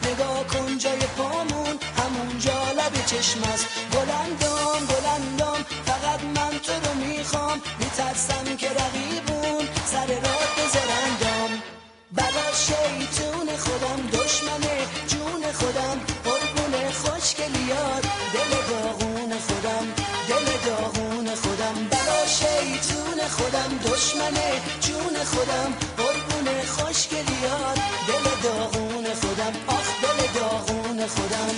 نگاه کن جای پامون همونجا لب چشم است. گلندم فقط من تو رو میخوام، میترسم که رقیبون سر راه بذارندم. بلا شیطون خودم، دشمن جون خودم، قربون خوشگلیات دل داغون خودم. بلا شیطون خودم، دشمن جون خودم، قربون خوشگلیات دل داغون خودم. آخ دل داغون خودم.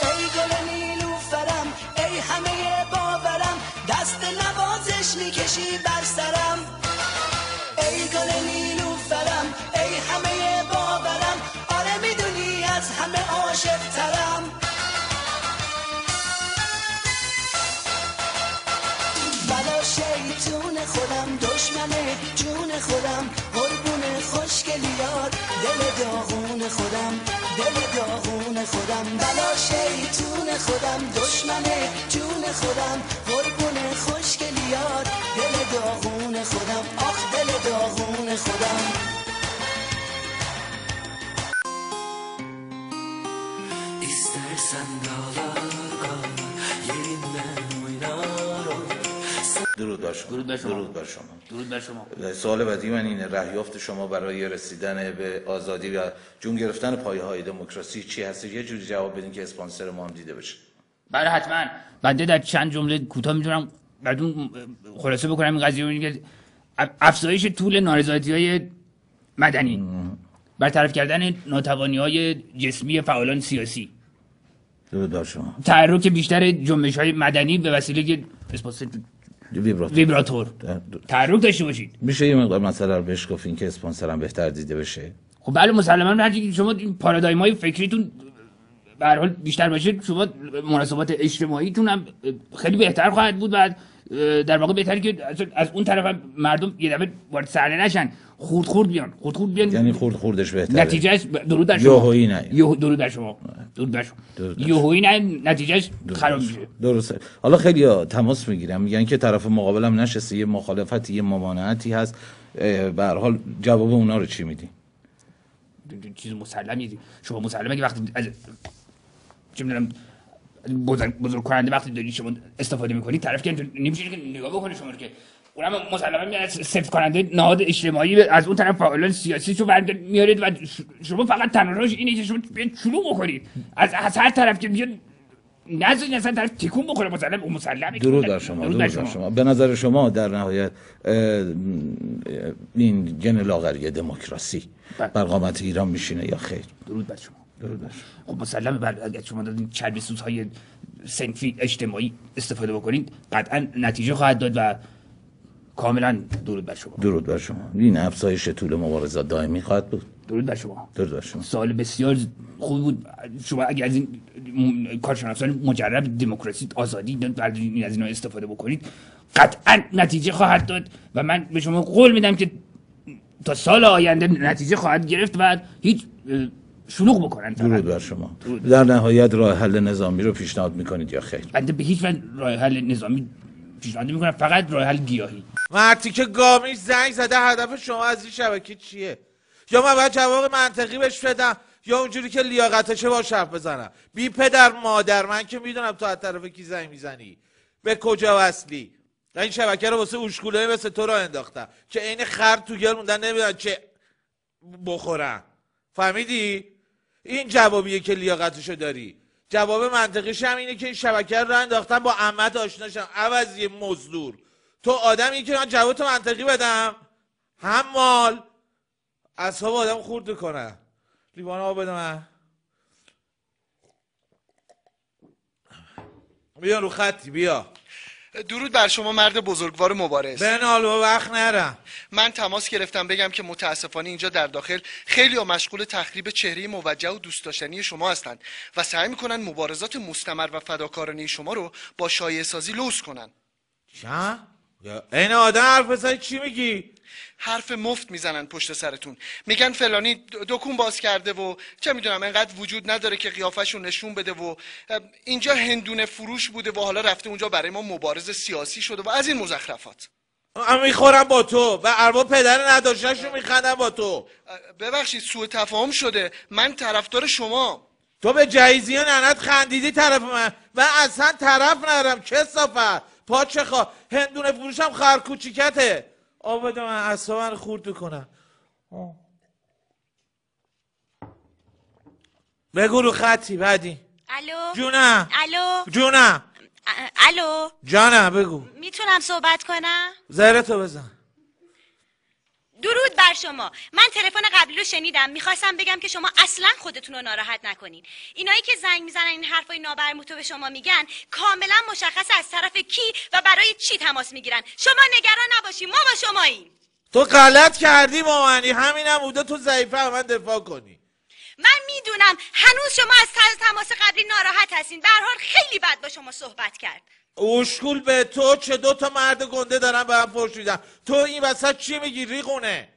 ای گل نیلوفرم، ای همه باورم، دست نوازش میکشی بر سرم. ای گل نیلوفرم، ای همه باورم، آره میدونی از همه عاشق ترم. خودم، بلا شیطون خودم، دشمن جون خودم، قربون خوشگلیات، دل داغون خودم، آخ دل داغون خودم. درود بر شما. درود بر شما. درود بر شما. درود بر شما. سوال بعدی من اینه، رهیافت شما برای رسیدن به آزادی و جون گرفتن پایه‌های دموکراسی چی هست؟ یه جوری جواب بدین که اسپانسر ما هم دیده بشه. بله حتما. بنده در چند جمله کوتاه میتونم براتون خلاصه بکنم این قضیه رو، که افزایش طول نارضایتی‌های مدنی، برطرف کردن ناتوانی‌های جسمی فعالان سیاسی، درود بر شما. تحرک بیشتر جنبش‌های مدنی به وسیله ویبراتور تحرک داشته باشید. میشه یه مقدار مسئله رو بشکافین که اسپانسرم بهتر دیده بشه؟ خب بله مسلماً، هرچی شما این پارادایم‌های فکریتون به هر حال بیشتر باشه، شما مناسبات اجتماعیتون هم خیلی بهتر خواهد بود و در واقع بهتره که از اون طرف هم مردم یه دفعه وارد صحنه نشن، خورد بیان. یعنی خوردش بهتره. نتیجهش درود بر شما. یوهویی نه. درود بر شما. یوهویی نه، نتیجهش خراب میشه. درسته. حالا خیلی تماس میگیرم، میگن که طرف مقابلم نشسته، یه مخالفتی، یه ممانعتی هست، به هر حال جواب اونا رو چی میدی؟ چیز مسلمی. شما مسلمه که وقتی از چه میدونم بزرگ کننده وقتی داری شما استفاده میکنی، طرف که نمیشه که نگاه بکنه شما رو، که اونم مسلما میاد صفر کننده نهاد اجتماعی از اون طرف فعالان سیاسی رو میارید و شما فقط تنها راهش اینه که شما شروع بکنید از هر طرف که میاد نذارید اصلا طرف تکون بخوره. مسلمه. درود بر شما. درود بر شما. به نظر شما در نهایت این گن لاغری دموکراسی بر قامت ایران میشینه یا خیر؟ درود بر شما. درود بر شما. خب مسلمه اگر شما دارین چربی سوزهای صنفی اجتماعی استفاده بکنید قطعا نتیجه خواهد داد و کاملا درود بر شما. درود بر شما. این افزایش طول مبارزات دائمی خواهد بود. درود بر شما. درود بر شما. سوال بسیار خوب بود. شما اگر از این کارشناسان مجرب دموکراسی، آزادی بردارید، از اینا استفاده بکنید قطعا نتیجه خواهد داد و من به شما قول میدم که تا سال آینده نتیجه خواهد گرفت و هیچ شلوغ بکنن. درود بر شما. در نهایت راه حل نظامی رو پیشنهاد میکنید یا خیر؟ بنده به هیچ وجه راه حل نظامی پیشنهاد نمیکنم، فقط راه حل گیاهی. مرتی که گامیش زنگ زده، هدف شما از این شبکه چیه؟ یا من باید جواب منطقی بهش بدم یا اونجوری که لیاقتشه باش حرف بزنم؟ بی پدر مادر، من که میدونم تو از طرف کی زنگ میزنی، به کجا وصلی. این شبکه رو واسه اوشکوله مثل تو رو انداختم که عین خر تو گل موندن نمیدونن چه بخورن. فهمیدی؟ این جوابیه که لیاقتشو داری. جواب منطقیش هم اینه که این شبکه رو انداختم با عمت آشناشم عوضی مزدور. تو آدمی که من جواب تو منطقی بدم، حمال اصحاب آدم خورد کنه. لیوان آب بده من. بیا رو خطی بیا. درود بر شما مرد بزرگوار مبارز. بنال و وقت نرم. من تماس گرفتم بگم که متاسفانه اینجا در داخل خیلی مشغول تخریب چهره موجه و دوست داشتنی شما هستند و سعی میکنن مبارزات مستمر و فداکارانه شما رو با شایعه سازی لوث کنن. چه؟ این آدم حرف بزنی چی میگی؟ حرف مفت میزنن پشت سرتون، میگن فلانی دکون باز کرده و چه میدونم انقدر وجود نداره که قیافش رو نشون بده و اینجا هندونه فروش بوده و حالا رفته اونجا برای ما مبارز سیاسی شده و از این مزخرفات. من میخورم با تو و ارباب پدر نداشتنش رو میخندم با تو. ببخشید سوء تفاهم شده، من طرفدار شما. تو به جهیزی و ننت خندیدی طرف من اصلا طرف ندارم. کثافت پاچه خواه هندونه فروشم خرکوچیکته. آب بده من اصلا من خورد بکنم. بگو رو خطی بعدی. الو جونم. الو جونم. الو جانم بگو. میتونم صحبت کنم؟ زهرتو بزن. درود بر شما. من تلفن قبلی رو شنیدم، میخواستم بگم که شما اصلا خودتون رو ناراحت نکنین. اینایی که زنگ میزنن این حرفای نابرموتو به شما میگن کاملا مشخصه از طرف کی و برای چی تماس میگیرن. شما نگران نباشین، ما با شماییم. تو غلط کردی با منی، همینم بوده تو ضعیفه من دفاع کنی. من میدونم هنوز شما از تماس قبلی ناراحت هستین. به هر حال خیلی بد با شما صحبت کرد. اوشکول به تو چه دو تا مرد گنده دارن به هم فحش میدن. تو این وسط چی میگی ریقونه؟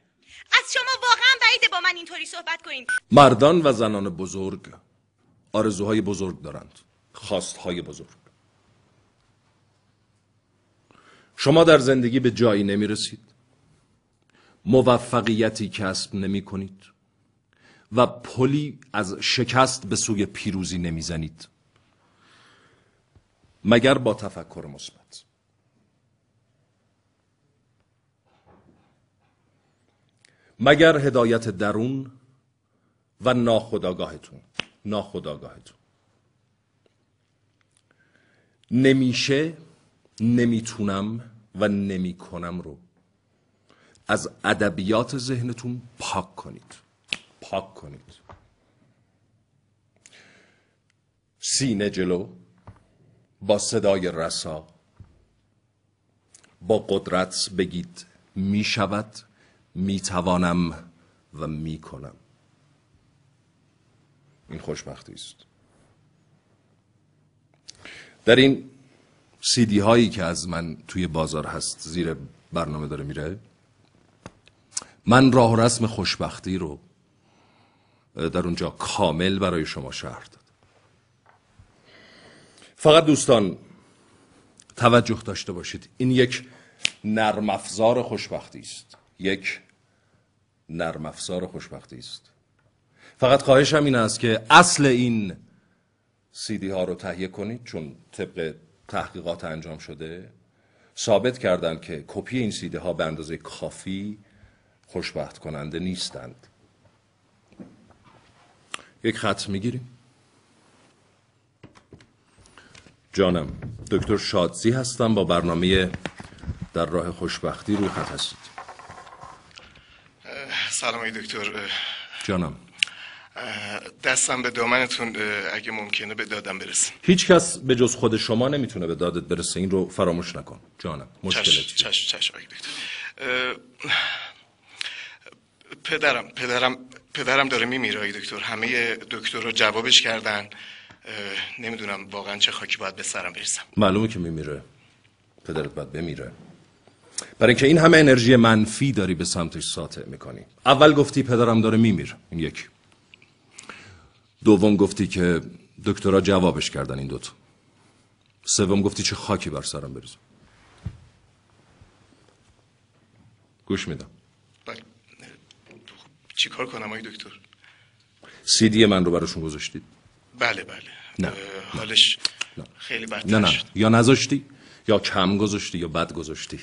از شما واقعا بعیده با من اینطوری صحبت کنین. مردان و زنان بزرگ، آرزوهای بزرگ دارند، خواستهای بزرگ. شما در زندگی به جایی نمی رسید، موفقیتی کسب نمی کنید و پلی از شکست به سوی پیروزی نمی زنید مگر با تفکر مثبت. مگر هدایت درون و ناخودآگاهتون. نمیشه، نمیتونم و نمیکنم رو از ادبیات ذهنتون پاک کنید. سینه جلو، با صدای رسا، با قدرت بگید می شود، می توانم و می کنم. این خوشبختی است. در این CD هایی که از من توی بازار هست، زیر برنامه داره میره، من راه و رسم خوشبختی رو در اونجا کامل برای شما شرح دادم. فقط دوستان توجه داشته باشید، این یک نرم افزار خوشبختی است. فقط خواهشم این است که اصل این CD ها رو تهیه کنید، چون طبق تحقیقات انجام شده ثابت کردند که کپی این CD ها به اندازه کافی خوشبخت کننده نیستند. یک خط میگیریم. جانم، دکتر شادزی هستم، با برنامه در راه خوشبختی روی خط هستید. سلام ای دکتر. جانم، دستم به دامنتون، اگه ممکنه به دادم برسه. هیچ کس به جز خود شما نمیتونه به دادت برسه، این رو فراموش نکن. جانم، مشکلی چشم آقای دکتر. پدرم داره میمیره آقای دکتر. همه دکترها جوابش کردن. نمیدونم واقعا چه خاکی باید به سرم برسم. معلومه که میمیره، پدرت باید بمیره، برای اینکه این همه انرژی منفی داری به سمتش ساطع میکنی. اول گفتی پدرم داره میمیره، این یک. دوم گفتی که دکترها جوابش کردن، این دوتا. سوم گفتی چه خاکی بر سرم بریزم. گوش میدم. چی کار کنم آقای دکتر؟ CD من رو براشون گذاشتید؟ بله. نه. حالش خیلی بدتر نه شد. یا نذاشتی یا کم گذاشتی یا بد گذاشتی.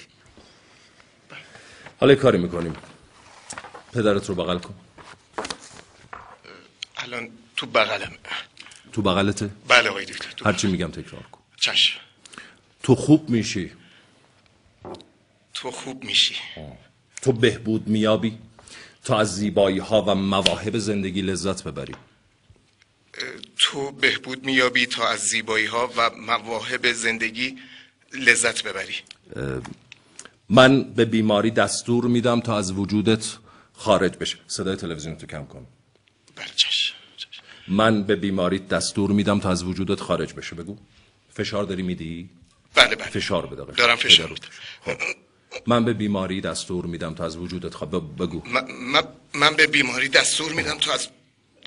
حالا کاری میکنیم، پدرت رو بغل کن. الان تو بغلم. تو بغلته؟ بله آقای دکتر. هرچی میگم تکرار کن. چشم. تو خوب میشی. تو بهبود میابی، تا از زیبایی ها و مواهب زندگی لذت ببری. تو بهبود میابی تا از زیبایی ها و مواهب زندگی لذت ببری. من به بیماری دستور میدم تا از وجودت خارج بشه. صدای تلویزیون تو کم کن. بله چشم. من به بیماری دستور میدم تا از وجودت خارج بشه. بگو. فشار داری میدی؟ بله. فشار بده. دارم فشار میدم. خب. من به بیماری دستور میدم تا از وجودت بگو. من به بیماری دستور میدم تا از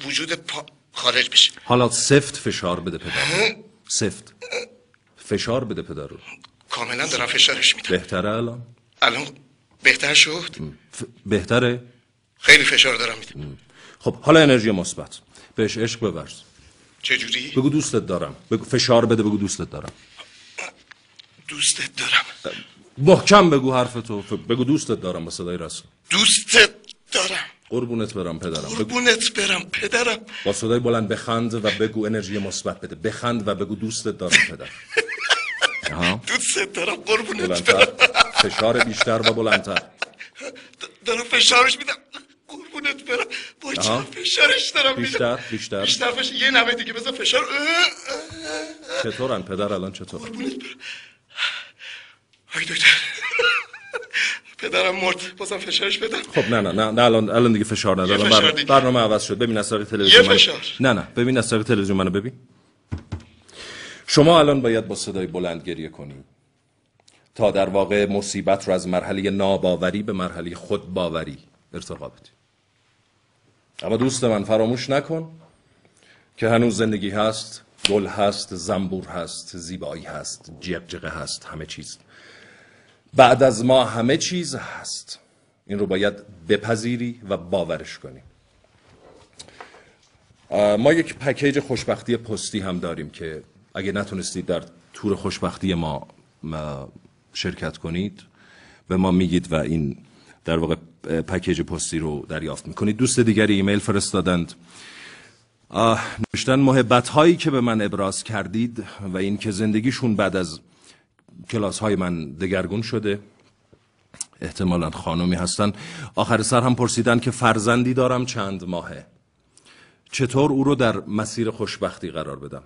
وجودت خارج بشه. حالا سفت فشار بده پدر. سفت فشار بده پدر رو. کاملا دارم فشارش میدم. بهتره الان بهتر شد؟ بهتره؟ خیلی فشار دارم میدم. خب حالا انرژی مثبت بهش عشق بورز. چجوری؟ بگو دوستت دارم. بگو فشار بده، بگو دوستت دارم. دوستت دارم. محکم بگو حرفتو. بگو دوستت دارم با صدای رسا. دوستت دارم. قربونت برم پدرم. قربونت برم پدرم. با صدای بلند بخند و بگو انرژی مثبت بده. بخند و بگو دوستت دارم پدر. دوستت دارم. قربونت برم. فشار بیشتر و بلندتر. دارم فشارش میدم. قربونت برم. با چه فشارش دارم میدم. بیشتر فشار. یه نمه دیگه بذار فشار. چطورن پدر الان چطور؟ قربونت برم. آی دکتر پدرم مرد، بازم فشارش بدم؟ خب نه الان دیگه فشار ندارم. برنامه عوض شد. ببین از طریق تلویزیون یه فشار. نه ببین از طریق تلویزیون منو ببین. شما الان باید با صدای بلند گریه کنی تا در واقع مصیبت رو از مرحله ناباوری به مرحله خودباوری ارتقا بدی. اما دوست من فراموش نکن که هنوز زندگی هست، گل هست، زنبور هست، زیبایی هست، جغجغه هست، همه چیز. بعد از ما همه چیز هست. این رو باید بپذیری و باورش کنی. ما یک پکیج خوشبختی پستی هم داریم که اگه نتونستید در تور خوشبختی ما شرکت کنید به ما میگید و این در واقع پکیج پستی رو دریافت میکنید. دوست دیگری ایمیل فرستادند، نوشتن محبت هایی که به من ابراز کردید و این که زندگیشون بعد از کلاس های من دگرگون شده، احتمالاً خانمی هستن. آخر سر هم پرسیدن که فرزندی دارم چند ماهه، چطور او رو در مسیر خوشبختی قرار بدم.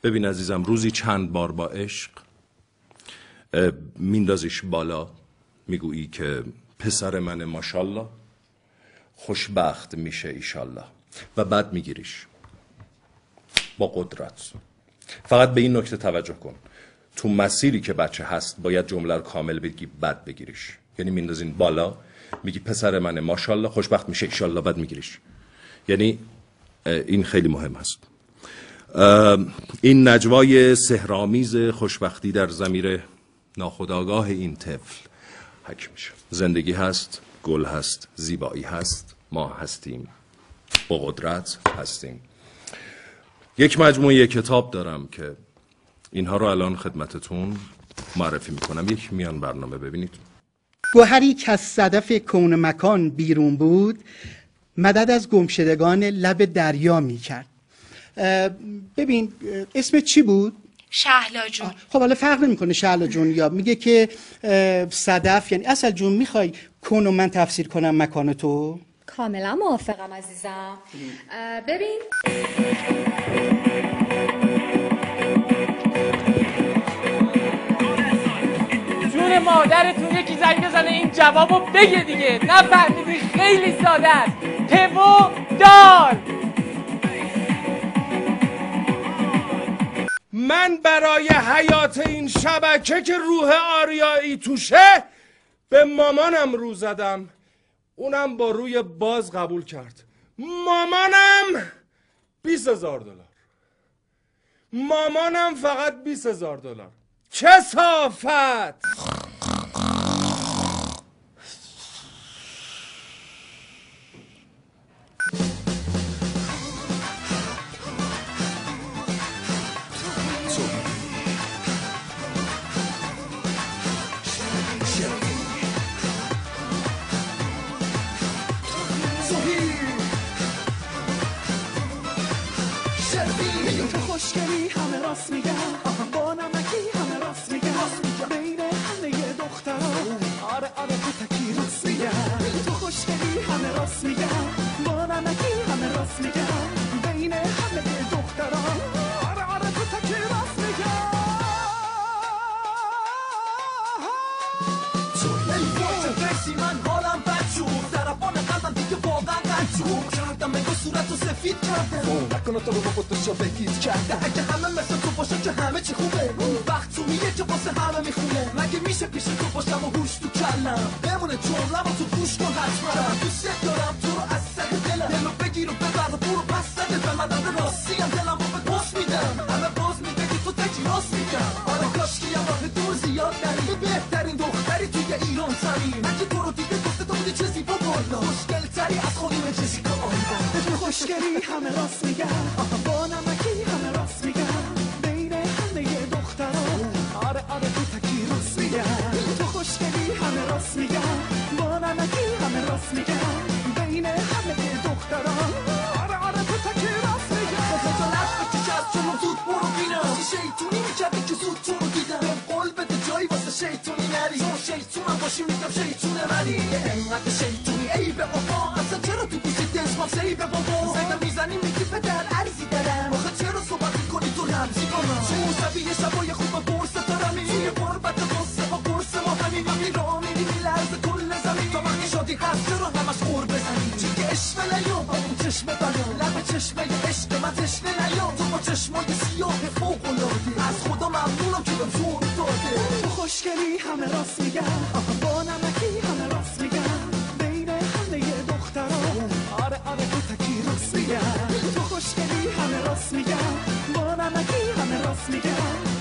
ببین عزیزم، روزی چند بار با عشق میندازیش بالا، میگویی که پسر من ماشالله خوشبخت میشه ایشالله، و بعد میگیریش با قدرت. فقط به این نکته توجه کن، تو مسیری که بچه هست باید جمله رو کامل بگی بعد بگیریش. یعنی میندازین بالا، میگی پسر من ماشالله خوشبخت میشه ایشالله، بعد میگیریش. یعنی این خیلی مهم هست. این نجوای سحرآمیز خوشبختی در ضمیر ناخودآگاه این طفل حک میشه. زندگی هست، گل هست، زیبایی هست، ما هستیم، با قدرت هستیم. یک مجموعه کتاب دارم که اینها رو الان خدمتتون معرفی میکنم. یک میان برنامه ببینید. گوهری که از صدف کون مکان بیرون بود، مدد از گمشدگان لب دریا میکرد. ببین اسم چی بود؟ شهلا جون. خب حالا فرق نمیکنه شهلا جون یا میگه که صدف، یعنی اصل جون میخوای کونو من تفسیر کنم مکان تو؟ کاملا موافقم عزیزم. ببین جون مادرتون یکی زنگ بزنه این جوابو بگه دیگه. نفهمیدی؟ خیلی ساده است. تبو دال. من برای حیات این شبکه که روح آریایی توشه به مامانم رو زدم، اونم با روی باز قبول کرد. مامانم 20,000 دلار. مامانم فقط 20,000 دلار. کثافت. خوشگلی همه راست میگن، با نمکی همه راست میگن، بین همه دخترها آره آره پتکی راست میگن. تو خوشگلی همه راست میگن، با نمکی همه راست میگن، بین همه دخترها آره آره پتکی راست میگن. تو ای من حالم بد شد، ضربان قلبم دیگه واقعا قد شد، کردم بگو صورتو سفید کردم، نکنه تو رو با خودشو بگید کرده. اگه همه مثل تو باشه که همه چی خوبه، اون وقت تو میگه که واسه همه میخونه. مگه میشه پیش تو باشم و گوش تو کلم بمونه جمله‌مو تو گوش کن حتما. من دوست دارم تو رو از سر دلم، دلو بگیر و ببر و برو پس زده به من داده راستیم، دلم رو به پاس میدم. همه باز میگه که تو تکی راست میگم. آره کاشکی هم راه دور زیاد نری، بهترین دختری توی ایران زمین. اگه تو رو دیده گفته تو بودی چه زیبا بالا، خوشگل‌تری از خانم جسیکا آلبا. تو خوشگلی همه راست میگن، با نمکی همه راست میگن، بین همه دخترها آره آره تو تکی راست میگن. تو خوشگلی همه راست میگن، با نمکی همه راست میگن، بین همه دخترها آره آره تو تکی راست میگن. تو لب بکش از جلو زود برو بینم، شیطونی میکردی که زود تو رو دیدم. قول بده جایی واسه شیطونی نری، چون شیطونم باشی میگم شیطونه منی. انقدر شیطونی ای به بابا، اصلا چرا تو گوشی دسمام سی به بابا زنگ میزنی میگی پدر عرضی دارم. آخه چرا صحبت میکنی تو رمزی کنم، چون شبیه شبای خوب برس دارمی، توی قربت قصه با قرص ما همین وقتی راه میری میلرزه کل زمین. تا وقتی شادی هست چرا همش خور بزنی، چی که عشق نیا با اون چشم بلا، لب چشمه عشق من تشنه نیا. تو با چشمای سیاه فوق‌العاده، از خدا ممنونم که بهم زور داده. تو خوشگلی همه راست میگن، با نمکی همه راست میگن، بین همه دخترها آره آره تو تکی راست میگن. تو خوشگلی همه راست راست میگم